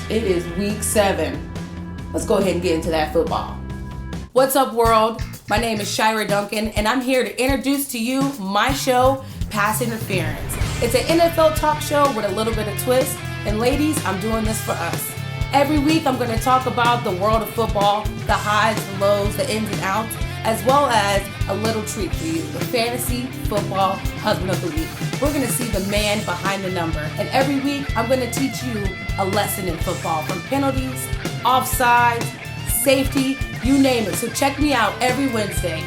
It is week 7. Let's go ahead and get into that football. What's up, world? My name is Shira Duncan, and I'm here to introduce to you my show, Pass Interference. It's an NFL talk show with a little bit of twist, and ladies, I'm doing this for us. Every week, I'm going to talk about the world of football, the highs, the lows, the ins and outs, as well as a little treat for you, the Fantasy Football Husband of the Week. We're going to see the man behind the number. And every week, I'm going to teach you a lesson in football, from penalties, offsides, safety, you name it. So check me out every Wednesday.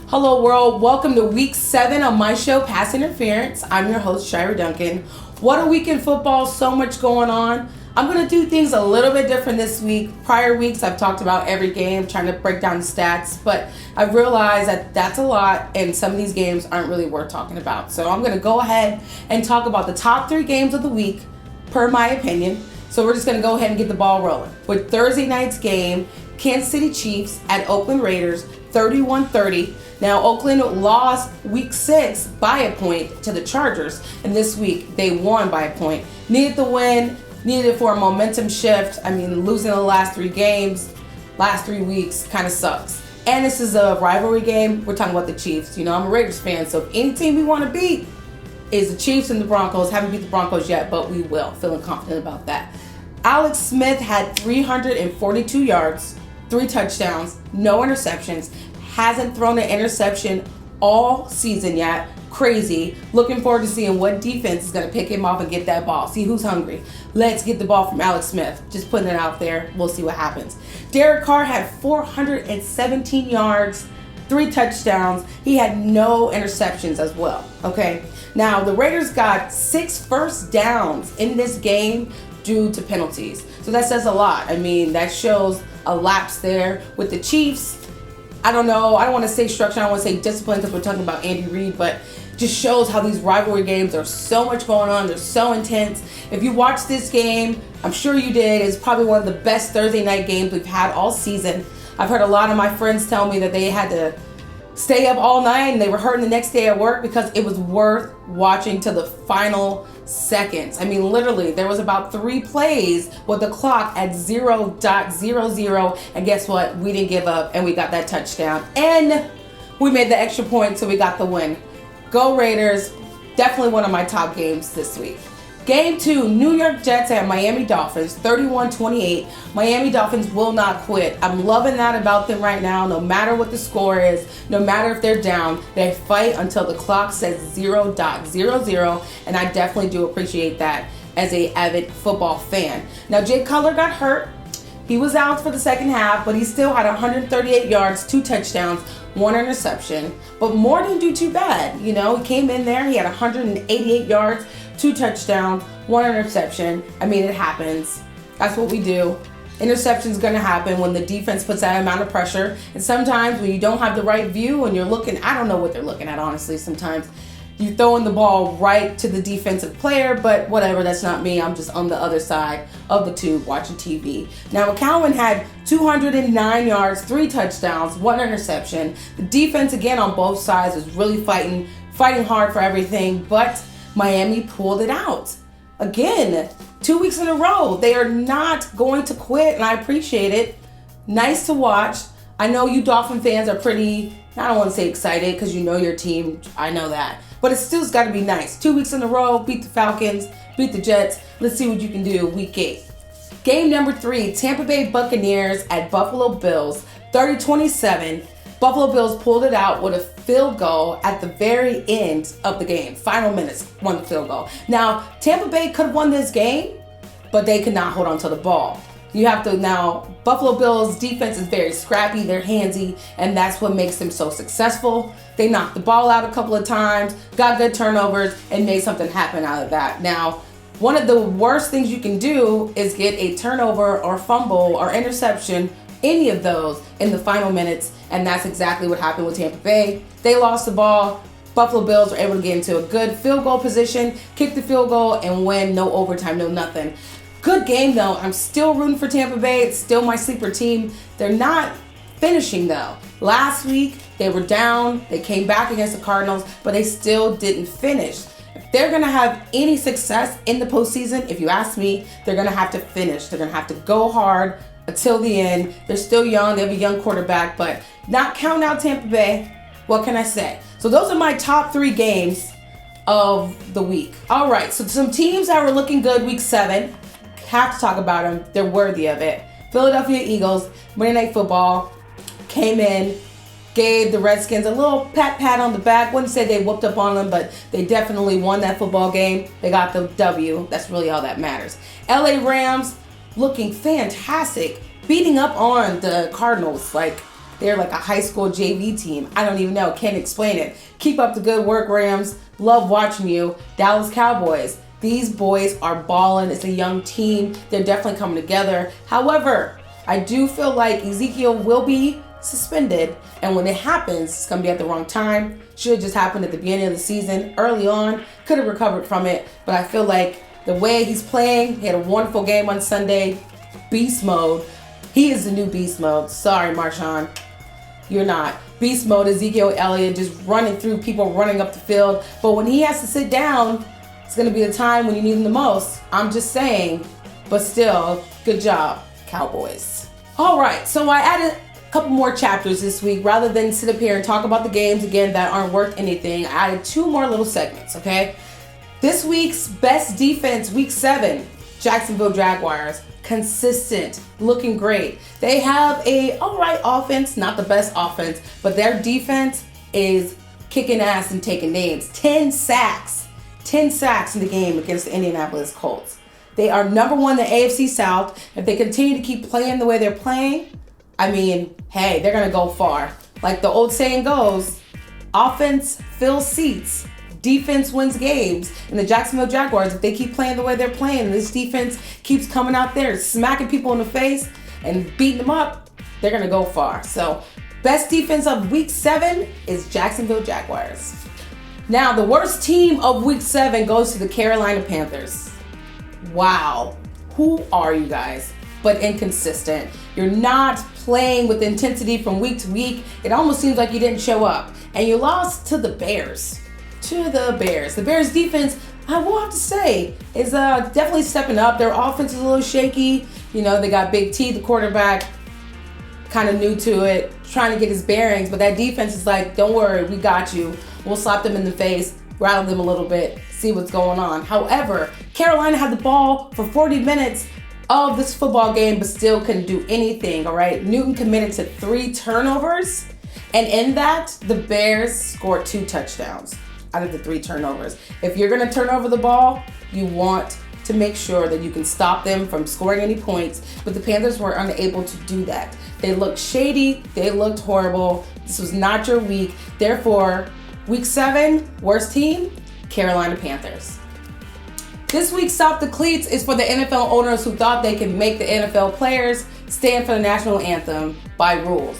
Hello, world. Welcome to week 7 of my show, Pass Interference. I'm your host, Shira Duncan. What a week in football. So much going on. I'm going to do things a little bit different this week. Prior weeks, I've talked about every game, trying to break down the stats, but I've realized that that's a lot, and some of these games aren't really worth talking about. So I'm going to go ahead and talk about the top 3 games of the week, per my opinion. So we're just going to go ahead and get the ball rolling. With Thursday night's game, Kansas City Chiefs at Oakland Raiders, 31-30. Now, Oakland lost week 6 by a point to the Chargers, and this week they won by a point. Needed the win. Needed it for a momentum shift. I mean, losing the last 3 games, last 3 weeks kind of sucks. And this is a rivalry game. We're talking about the Chiefs. You know, I'm a Raiders fan, so if any team we want to beat is the Chiefs and the Broncos. Haven't beat the Broncos yet, but we will. Feeling confident about that. Alex Smith had 342 yards, 3 touchdowns, no interceptions. Hasn't thrown an interception all season yet. Crazy. Looking forward to seeing what defense is going to pick him off and get that ball. See who's hungry. Let's get the ball from Alex Smith. Just putting it out there. We'll see what happens. Derek Carr had 417 yards, 3 touchdowns. He had no interceptions as well. Okay. Now, the Raiders got 6 first downs in this game due to penalties. So that says a lot. I mean, that shows a lapse there. With the Chiefs, I don't know. I don't want to say structure. I don't want to say discipline because we're talking about Andy Reid, but just shows how these rivalry games are so much going on. They're so intense. If you watched this game, I'm sure you did. It's probably one of the best Thursday night games we've had all season. I've heard a lot of my friends tell me that they had to stay up all night and they were hurting the next day at work because it was worth watching to the final seconds. I mean, literally, there was about 3 plays with the clock at 0.00, and guess what? We didn't give up, and we got that touchdown, and we made the extra point, so we got the win. Go Raiders. Definitely one of my top games this week. Game 2, New York Jets and Miami Dolphins, 31-28. Miami Dolphins will not quit. I'm loving that about them right now. No matter what the score is, no matter if they're down, they fight until the clock says 0.00, and I definitely do appreciate that as a avid football fan. Now, Jay Cutler got hurt. He was out for the second half, but he still had 138 yards, 2 touchdowns, 1 interception. But Moore didn't do too bad. You know, he came in there, he had 188 yards, 2 touchdowns, 1 interception. I mean, it happens. That's what we do. Interception's going to happen when the defense puts that amount of pressure. And sometimes when you don't have the right view and you're looking, I don't know what they're looking at, honestly, sometimes. You're throwing the ball right to the defensive player, but whatever, that's not me. I'm just on the other side of the tube watching TV. Now, McCowan had 209 yards, 3 touchdowns, 1 interception. The defense, again, on both sides was really fighting hard for everything, but Miami pulled it out. Again, 2 weeks in a row. They are not going to quit, and I appreciate it. Nice to watch. I know you Dolphin fans are pretty, I don't want to say excited because you know your team. I know that. But it still's got to be nice. 2 weeks in a row, beat the Falcons, beat the Jets. Let's see what you can do week 8. Game number 3, Tampa Bay Buccaneers at Buffalo Bills, 30-27. Buffalo Bills pulled it out with a field goal at the very end of the game. Final minutes, won the field goal. Now, Tampa Bay could have won this game, but they could not hold on to the ball. You have to now, Buffalo Bills defense is very scrappy, they're handsy, and that's what makes them so successful. They knocked the ball out a couple of times, got good turnovers, and made something happen out of that. Now, one of the worst things you can do is get a turnover or fumble or interception, any of those, in the final minutes, and that's exactly what happened with Tampa Bay. They lost the ball. Buffalo Bills were able to get into a good field goal position, kick the field goal, and win. No overtime, no nothing. Good game, though. I'm still rooting for Tampa Bay. It's still my sleeper team. They're not finishing, though. Last week, they were down. They came back against the Cardinals, but they still didn't finish. If they're going to have any success in the postseason, if you ask me, they're going to have to finish. They're going to have to go hard until the end. They're still young. They have a young quarterback, but not counting out Tampa Bay. What can I say? So those are my top 3 games of the week. All right, so some teams that were looking good week 7, have to talk about them. They're worthy of it. Philadelphia Eagles, Monday Night Football, came in, gave the Redskins a little pat on the back. Wouldn't say they whooped up on them, but they definitely won that football game. They got the W. That's really all that matters. LA Rams looking fantastic, beating up on the Cardinals like they're like a high school JV team. I don't even know. Can't explain it. Keep up the good work, Rams. Love watching you. Dallas Cowboys. These boys are balling. It's a young team. They're definitely coming together. However, I do feel like Ezekiel will be suspended, and when it happens, it's going to be at the wrong time. Should have just happened at the beginning of the season, early on. Could have recovered from it, but I feel like the way he's playing, he had a wonderful game on Sunday. Beast mode. He is the new beast mode. Sorry, Marshawn. You're not. Beast mode, Ezekiel Elliott just running through people, running up the field. But when he has to sit down, it's going to be the time when you need him the most. I'm just saying. But still, good job, Cowboys. All right, so I added a couple more chapters this week. Rather than sit up here and talk about the games again that aren't worth anything, I added 2 more little segments, okay? This week's best defense, week 7, Jacksonville Jaguars. Consistent, looking great. They have a all right offense, not the best offense, but their defense is kicking ass and taking names. 10 sacks in the game against the Indianapolis Colts. They are number 1 in the AFC South. If they continue to keep playing the way they're playing, I mean, hey, they're going to go far. Like the old saying goes, offense fills seats, defense wins games. And the Jacksonville Jaguars, if they keep playing the way they're playing, this defense keeps coming out there, smacking people in the face and beating them up, they're going to go far. So, best defense of week 7 is Jacksonville Jaguars. Now, the worst team of week 7 goes to the Carolina Panthers. Wow. Who are you guys? But inconsistent. You're not playing with intensity from week to week. It almost seems like you didn't show up. And you lost to the Bears. The Bears defense, I will have to say, is definitely stepping up. Their offense is a little shaky. You know, they got Big T, the quarterback, kind of new to it, trying to get his bearings. But that defense is like, don't worry, we got you. We'll slap them in the face, rattle them a little bit, see what's going on. However, Carolina had the ball for 40 minutes of this football game, but still couldn't do anything, all right? Newton committed to 3 turnovers. And in that, the Bears scored 2 touchdowns out of the 3 turnovers. If you're going to turn over the ball, you want to make sure that you can stop them from scoring any points. But the Panthers were unable to do that. They looked shady. They looked horrible. This was not your week. Therefore, week 7, worst team, Carolina Panthers. This week's Stop the Cleats is for the NFL owners who thought they could make the NFL players stand for the national anthem by rules.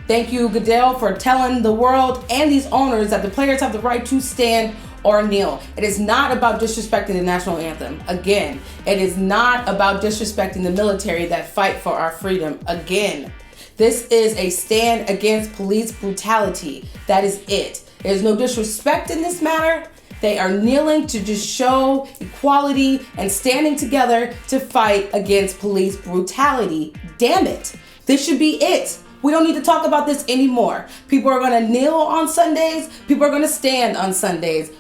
Thank you, Goodell, for telling the world and these owners that the players have the right to stand or kneel. It is not about disrespecting the national anthem. Again, it is not about disrespecting the military that fight for our freedom. Again, this is a stand against police brutality. That is it. There's no disrespect in this matter. They are kneeling to just show equality and standing together to fight against police brutality. Damn it. This should be it. We don't need to talk about this anymore. People are going to kneel on Sundays. People are going to stand on Sundays.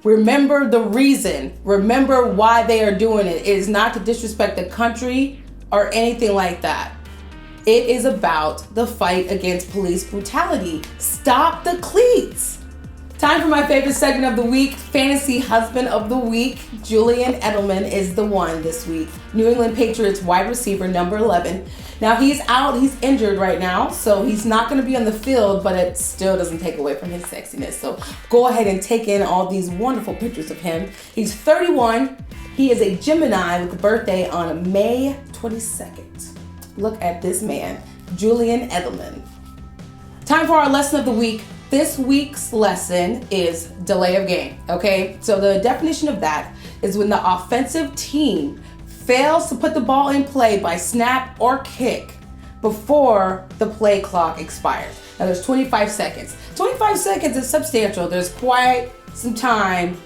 Remember the reason. Remember why they are doing it. It is not to disrespect the country or anything like that. It is about the fight against police brutality. Stop the cleats. Time for my favorite segment of the week, Fantasy Husband of the Week. Julian Edelman is the one this week. New England Patriots wide receiver number 11. Now he's out, he's injured right now, so he's not going to be on the field, but it still doesn't take away from his sexiness. So go ahead and take in all these wonderful pictures of him. He's 31. He is a Gemini with a birthday on May 22nd. Look at this man, Julian Edelman. Time for our lesson of the week. This week's lesson is delay of game, okay? So the definition of that is when the offensive team fails to put the ball in play by snap or kick before the play clock expires. Now there's 25 seconds. 25 seconds is substantial. There's quite some time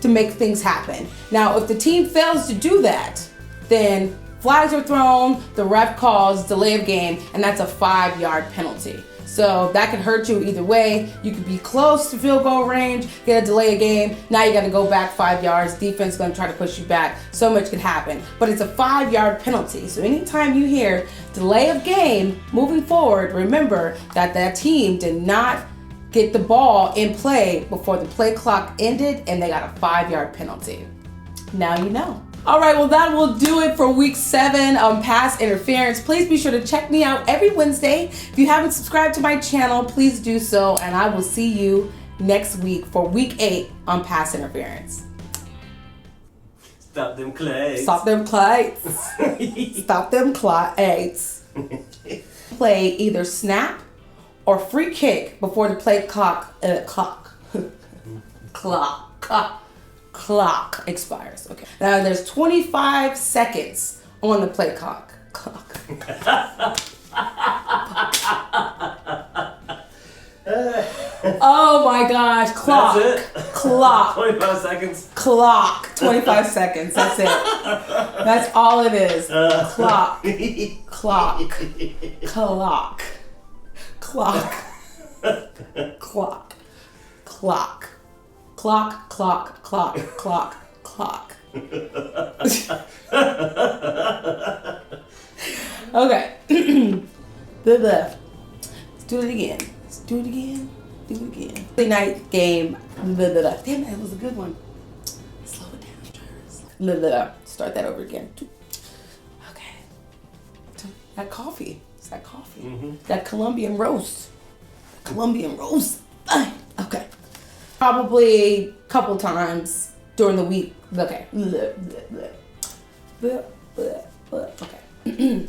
to make things happen. Now, if the team fails to do that, then flags are thrown, the ref calls delay of game, and that's a 5-yard penalty. So that could hurt you either way. You could be close to field goal range, get a delay of game. Now you got to go back 5 yards. Defense is going to try to push you back. So much could happen. But it's a 5-yard penalty. So anytime you hear delay of game moving forward, remember that that team did not get the ball in play before the play clock ended, and they got a 5-yard penalty. Now you know. All right, well, that will do it for week 7 on pass interference. Please be sure to check me out every Wednesday. If you haven't subscribed to my channel, please do so, and I will see you next week for week 8 on pass interference. Stop them clays. Stop them clays. Stop them clays. Play either snap or free kick before the play clock expires. Okay. Now there's 25 seconds on the play clock. Oh my gosh. Clock. That's it? Clock. 25 seconds. Clock. 25 seconds. That's it. That's all it is. Clock. Clock. Clock. Clock. Clock. Clock. Clock, clock, clock, clock, clock. Okay. Let's do it again. Let's do it again. Do it again. Thursday night game. Damn, that was a good one. Slow it down. Start that over again. Okay. That coffee. It's that coffee. Mm-hmm. That Colombian roast. Colombian roast. Okay. Probably a couple times during the week. Okay. Okay.